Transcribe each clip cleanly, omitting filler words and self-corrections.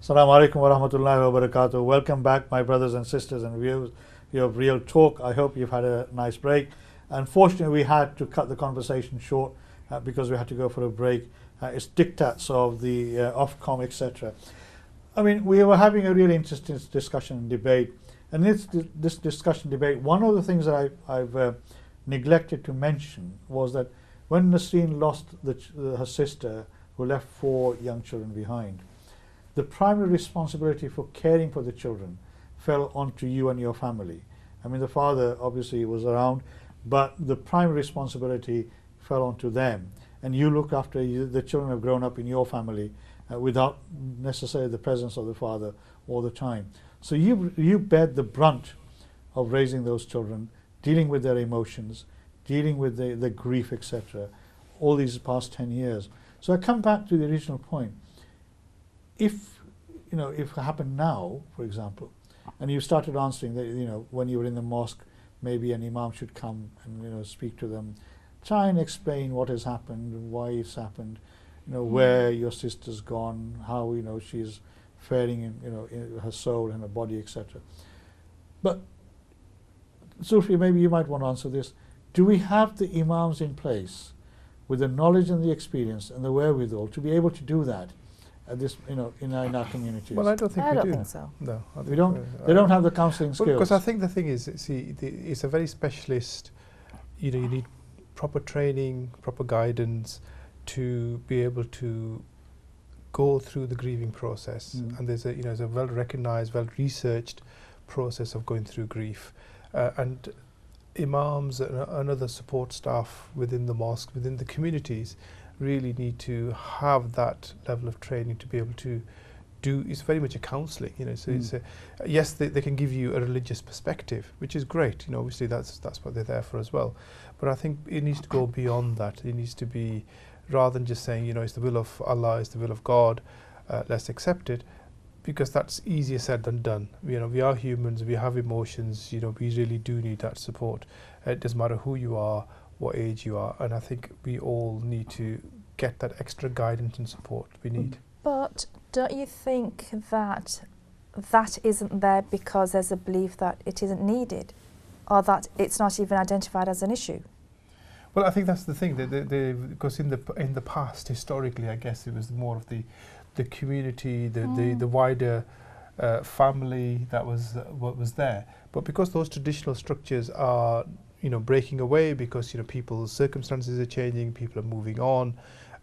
Assalamu alaikum wa rahmatullahi wa barakatuh. Welcome back, my brothers and sisters and viewers of Real Talk. I hope you've had a nice break. Unfortunately, we had to cut the conversation short because we had to go for a break. It's diktats of the Ofcom, etc. I mean, we were having a really interesting discussion and debate. And this discussion debate, one of the things that I've neglected to mention was that when Nasreen lost her sister, who left 4 young children behind, the primary responsibility for caring for the children fell onto you and your family. I mean, the father obviously was around, but the primary responsibility fell onto them. And you look after the children have grown up in your family without necessarily the presence of the father all the time. So you bear the brunt of raising those children, dealing with their emotions, dealing with the grief, etc., all these past 10 years. So I come back to the original point. If it happened now, for example, and you started answering that, when you were in the mosque, maybe an imam should come and speak to them, try and explain what has happened, why it's happened, where your sister's gone, how she's faring in her soul and her body, etc. But Sufi, maybe you might want to answer this. Do we have the imams in place with the knowledge and the experience and the wherewithal to be able to do that at this, in our communities? Well, I don't think we do. I don't think so. No, we don't. They don't have the counselling skills. Because I think the thing is, see, it's a very specialist. You need proper training, proper guidance to be able to go through the grieving process. And there's a well-recognized, well-researched process of going through grief, and imams and other support staff within the mosque, within the communities, really need to have that level of training to be able to do. It's very much a counselling, so it's yes, they can give you a religious perspective, which is great. Obviously that's what they're there for as well. But I think it needs to go beyond that. It needs to be, rather than just saying, it's the will of Allah, it's the will of God, let's accept it, because that's easier said than done. We are humans, we have emotions, we really do need that support. It doesn't matter who you are, what age you are, and I think we all need to get that extra guidance and support we need. But don't you think that isn't there because there's a belief that it isn't needed, or that it's not even identified as an issue? Well, I think that's the thing, because in the past, historically, I guess it was more of the community, the wider family that was what was there. But because those traditional structures are breaking away, because people's circumstances are changing, people are moving on,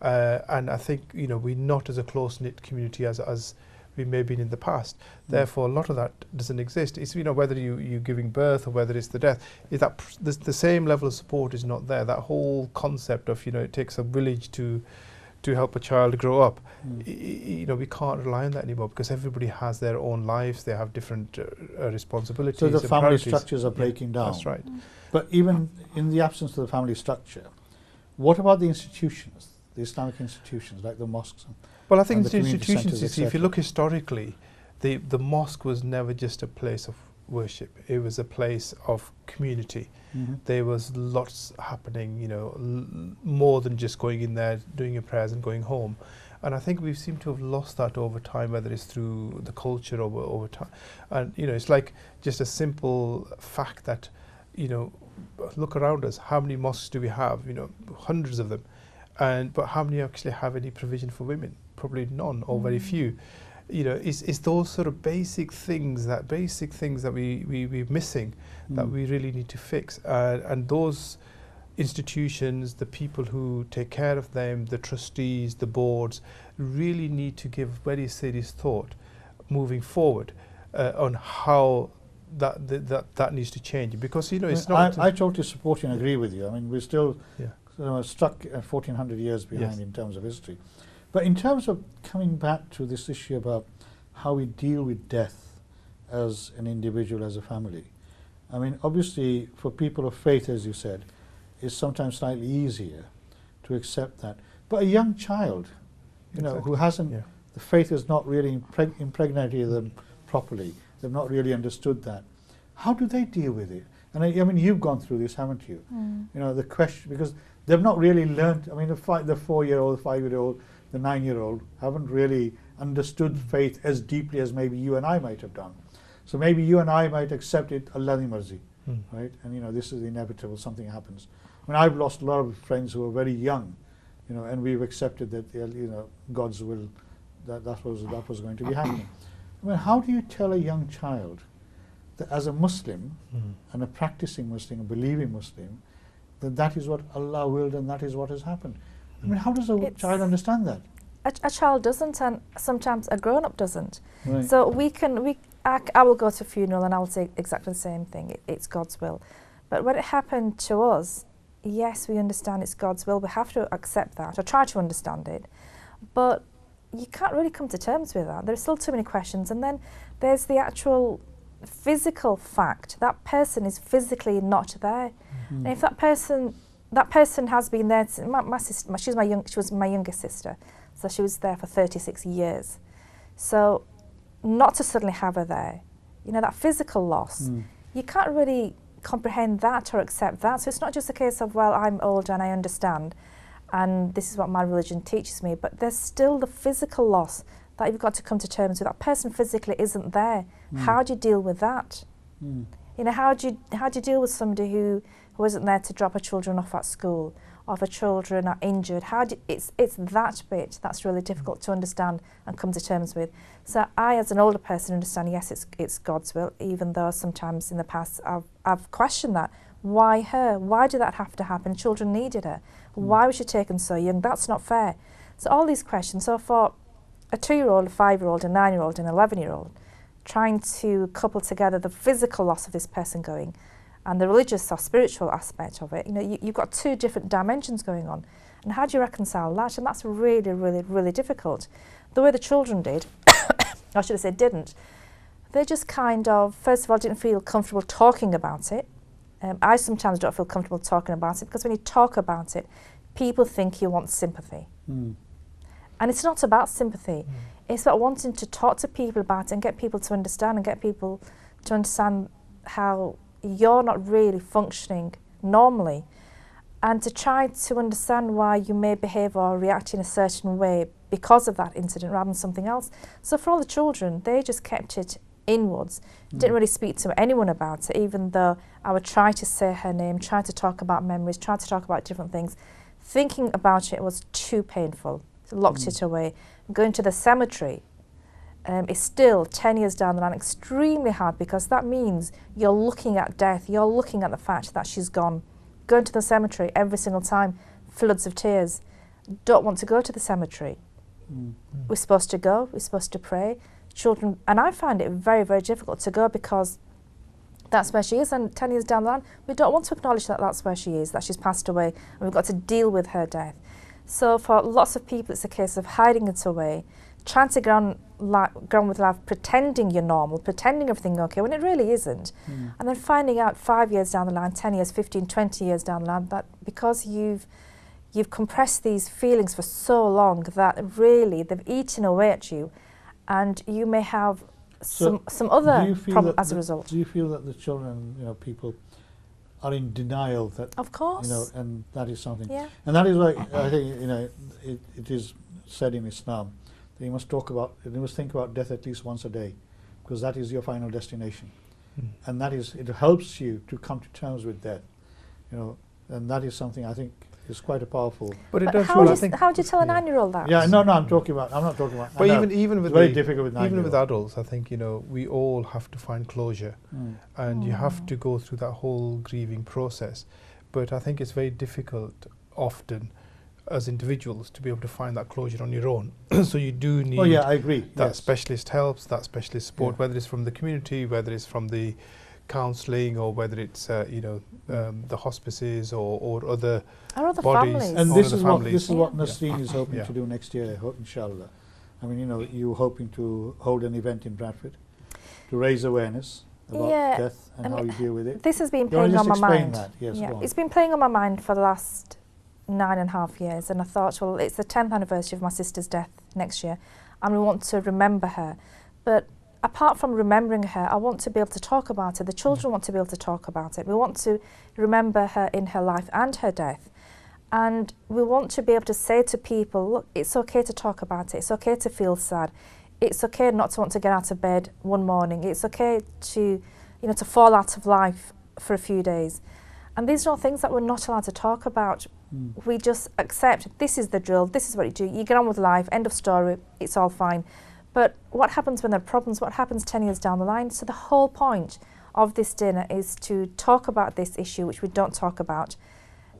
and I think we're not as a close-knit community as we may have been in the past. Therefore, a lot of that doesn't exist. It's whether you're giving birth or whether it's the death, is that the same level of support is not there. That whole concept of it takes a village to help a child grow up. We can't rely on that anymore, because everybody has their own lives. They have different responsibilities. So the and family priorities. structures are breaking down. That's right. But even in the absence of the family structure, what about the institutions, the Islamic institutions like the mosques? Well, I think the the institutions, centres, if you look historically, the mosque was never just a place of worship. It was a place of community. There was lots happening, more than just going in there, doing your prayers and going home. And I think we seem to have lost that over time, whether it's through the culture over time. And, it's like just a simple fact that, look around us, how many mosques do we have? Hundreds of them. But how many actually have any provision for women? Probably none, or very few. It's those sort of basic things that we're missing, that we really need to fix. And those institutions, the people who take care of them, the trustees, the boards, really need to give very serious thought moving forward on how that needs to change. Because it's not. I totally support you and agree with you. I mean, we're still stuck 1400 years behind in terms of history. But in terms of coming back to this issue about how we deal with death as an individual, as a family, I mean, obviously for people of faith, as you said, it's sometimes slightly easier to accept that. But a young child, who hasn't, the faith has not really impregnated them properly, they've not really understood that. How do they deal with it? And I mean, you've gone through this, haven't you? The question, because they've not really learned. I mean, the 4-year-old, the 5-year-old, the 9-year-old haven't really understood faith as deeply as maybe you and I might have done. So maybe you and I might accept it, Allah ni marzi, right? And you know, this is inevitable, something happens. I mean, I've lost a lot of friends who were very young, you know, and we've accepted that, you know, God's will, that was going to be happening. I mean, how do you tell a young child that as a Muslim and a practicing Muslim, a believing Muslim, that is what Allah willed and that is what has happened? I mean, how does a child understand that? A child doesn't, and sometimes a grown-up doesn't. Right. So I will go to a funeral and I will say exactly the same thing. It's God's will. But when it happened to us, yes, we understand it's God's will. We have to accept that, or try to understand it. But you can't really come to terms with that. There are still too many questions. And then there's the actual physical fact. That person is physically not there. And if that person has been there, my sister, she was my youngest sister, so she was there for 36 years. So not to suddenly have her there, you know, that physical loss, you can't really comprehend that or accept that. So it's not just a case of, well, I'm older and I understand, and this is what my religion teaches me, but there's still the physical loss that you've got to come to terms with. That person physically isn't there. How do you deal with that? You know, how do you deal with somebody who isn't there to drop her children off at school, or if her children are injured? It's that bit that's really difficult to understand and come to terms with. So I, as an older person, understand, yes, it's God's will, even though sometimes in the past I've questioned that. Why her? Why did that have to happen? Children needed her. Why was she taken so young? That's not fair. So all these questions. So for a 2-year-old, a 5-year-old, a 9-year-old, and an 11-year-old, trying to couple together the physical loss of this person going and the religious or spiritual aspect of it, you know, you've got 2 different dimensions going on. And how do you reconcile that? And that's really, really, really difficult. The way the children did, or should I say didn't, they just kind of, first of all, didn't feel comfortable talking about it. I sometimes don't feel comfortable talking about it, because when you talk about it, people think you want sympathy. And it's not about sympathy. It's about wanting to talk to people about it and get people to understand, and get people to understand how you're not really functioning normally, and to try to understand why you may behave or react in a certain way because of that incident rather than something else. So for all the children, they just kept it inwards, didn't really speak to anyone about it, even though I would try to say her name, try to talk about memories, try to talk about different things. Thinking about it was too painful, so locked it away. Going to the cemetery is still 10 years down the line extremely hard, because that means you're looking at death, you're looking at the fact that she's gone. Going to the cemetery every single time, floods of tears. Don't want to go to the cemetery. We're supposed to go, we're supposed to pray. Children, and I find it very, very difficult to go, because that's where she is, and 10 years down the line, we don't want to acknowledge that that's where she is, that she's passed away, and we've got to deal with her death. So for lots of people, it's a case of hiding it away, trying to go on with life, pretending you're normal, pretending everything's okay, when it really isn't. And then finding out 5 years down the line, 10 years, 15, 20 years down the line, that because you've compressed these feelings for so long, that really they've eaten away at you, and you may have some other problem as a result. Do you feel that the children, you know, people are in denial that, of course, you know, and that is something, yeah. And that is why I think, you know, it is said in Islam that you must think about death at least once a day, because that is your final destination, and that is, it helps you to come to terms with death, you know, and that is something I think is quite a powerful. But it does. How do you tell a 9-year-old that? Yeah, no, I'm not talking about. But even with very difficult with 9-year-olds. Even with adults, I think, you know, we all have to find closure, and you have to go through that whole grieving process. But I think it's very difficult often as individuals to be able to find that closure on your own. So you do need. Oh yeah, I agree. That specialist helps, that specialist support, whether it's from the community, whether it's from the counselling, or whether it's the hospices or other bodies. Families. And this is what Nasreen is hoping to do next year, inshallah. I mean, you know, you're hoping to hold an event in Bradford to raise awareness about death and how you deal with it. This has been playing on my mind. That? Yes, it's been playing on my mind for the last 9.5 years, and I thought, well, it's the 10th anniversary of my sister's death next year, and we want to remember her. But apart from remembering her, I want to be able to talk about it. The children want to be able to talk about it. We want to remember her in her life and her death. And we want to be able to say to people, look, it's okay to talk about it. It's okay to feel sad. It's okay not to want to get out of bed one morning. It's okay to, to fall out of life for a few days. And these are all things that we're not allowed to talk about. We just accept this is the drill, this is what you do. You get on with life, end of story, it's all fine. But what happens when there are problems? What happens 10 years down the line? So the whole point of this dinner is to talk about this issue, which we don't talk about.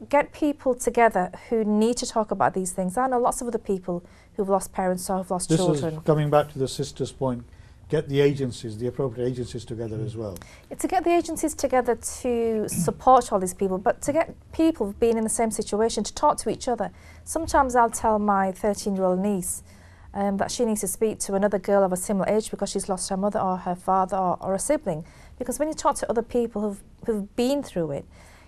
Get people together who need to talk about these things. I know lots of other people who've lost parents or who've lost children. This is coming back to the sister's point. Get the agencies, the appropriate agencies together as well. To get the agencies together to support all these people, but to get people who've been in the same situation to talk to each other. Sometimes I'll tell my 13-year-old niece that she needs to speak to another girl of a similar age because she's lost her mother or her father or a sibling. Because when you talk to other people who've been through it,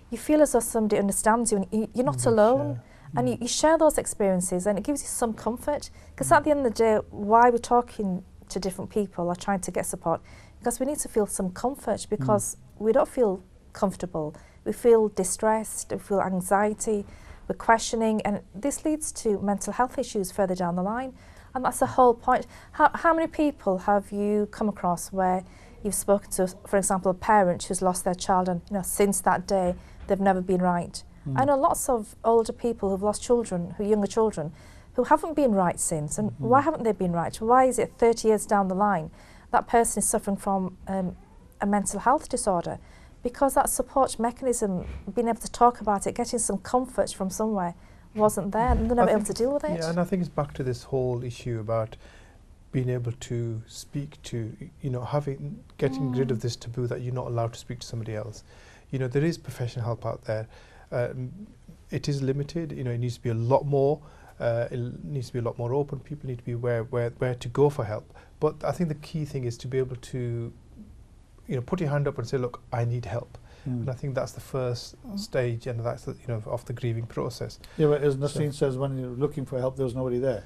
you feel as though somebody understands you and you're not alone. And you share those experiences and it gives you some comfort. Because at the end of the day, why we're talking to different people or trying to get support, because we need to feel some comfort, because we don't feel comfortable. We feel distressed, we feel anxiety, we're questioning, and this leads to mental health issues further down the line. And that's the whole point. How many people have you come across where you've spoken to, for example, a parent who's lost their child and since that day they've never been right? I know lots of older people who've lost children, younger children, who haven't been right since. And why haven't they been right? Why is it 30 years down the line that person is suffering from a mental health disorder? Because that support mechanism, being able to talk about it, getting some comfort from somewhere, wasn't there, and they're never able to deal with it. Yeah, and I think it's back to this whole issue about being able to speak to, getting rid of this taboo that you're not allowed to speak to somebody else. There is professional help out there. It is limited. It needs to be a lot more. It needs to be a lot more open. People need to be aware where to go for help. But I think the key thing is to be able to, put your hand up and say, look, I need help. And I think that's the first stage, and that's the, of the grieving process. Yeah, but as Nasreen says, when you're looking for help, there's nobody there.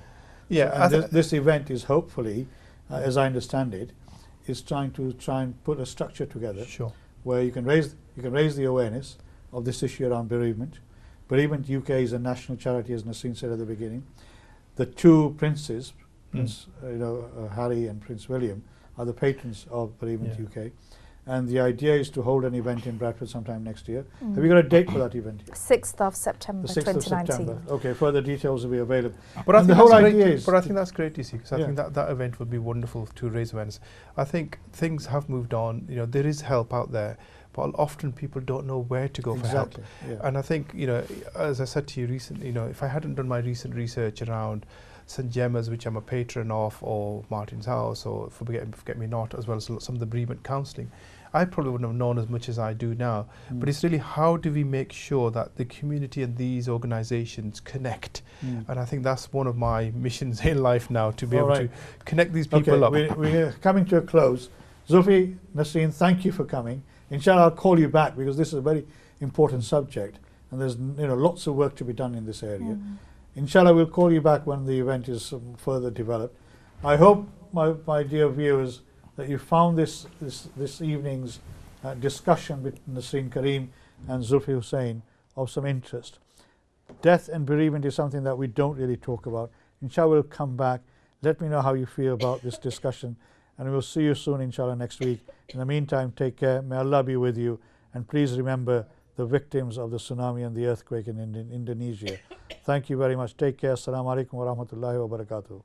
Yeah, So, this event is hopefully, as I understand it, is trying and put a structure together where you can raise the awareness of this issue around bereavement. Bereavement UK is a national charity, as Nasreen said at the beginning. The two princes, Prince Harry and Prince William, are the patrons of Bereavement UK. And the idea is to hold an event in Bradford sometime next year. Have you got a date for that event? 6th of September, the 6th 2019. of September. Okay, further details will be available. But I think the whole idea is... But I think that's great, you see, because I think that event would be wonderful to raise awareness. I think things have moved on. There is help out there, but often people don't know where to go for help. And I think, as I said to you recently, if I hadn't done my recent research around St Gemma's, which I'm a patron of, or Martin's House, or Forget Me Not, as well as some of the bereavement counselling, I probably wouldn't have known as much as I do now. But it's really, how do we make sure that the community and these organisations connect? And I think that's one of my missions in life now, to be able to connect these people up. We're coming to a close. Zulfi, Nasreen, thank you for coming. Inshallah, I'll call you back, because this is a very important subject, and there's lots of work to be done in this area. Inshallah, we'll call you back when the event is further developed. I hope, my dear viewers, that you found this evening's discussion between Nasreen Karim and Zulfi Hussain of some interest. Death and bereavement is something that we don't really talk about. Inshallah, we'll come back. Let me know how you feel about this discussion, and we'll see you soon, inshallah, next week. In the meantime, take care. May Allah be with you, and please remember the victims of the tsunami and the earthquake in Indonesia. Thank you very much. Take care. Assalamu alaikum wa rahmatullahi wa barakatuh.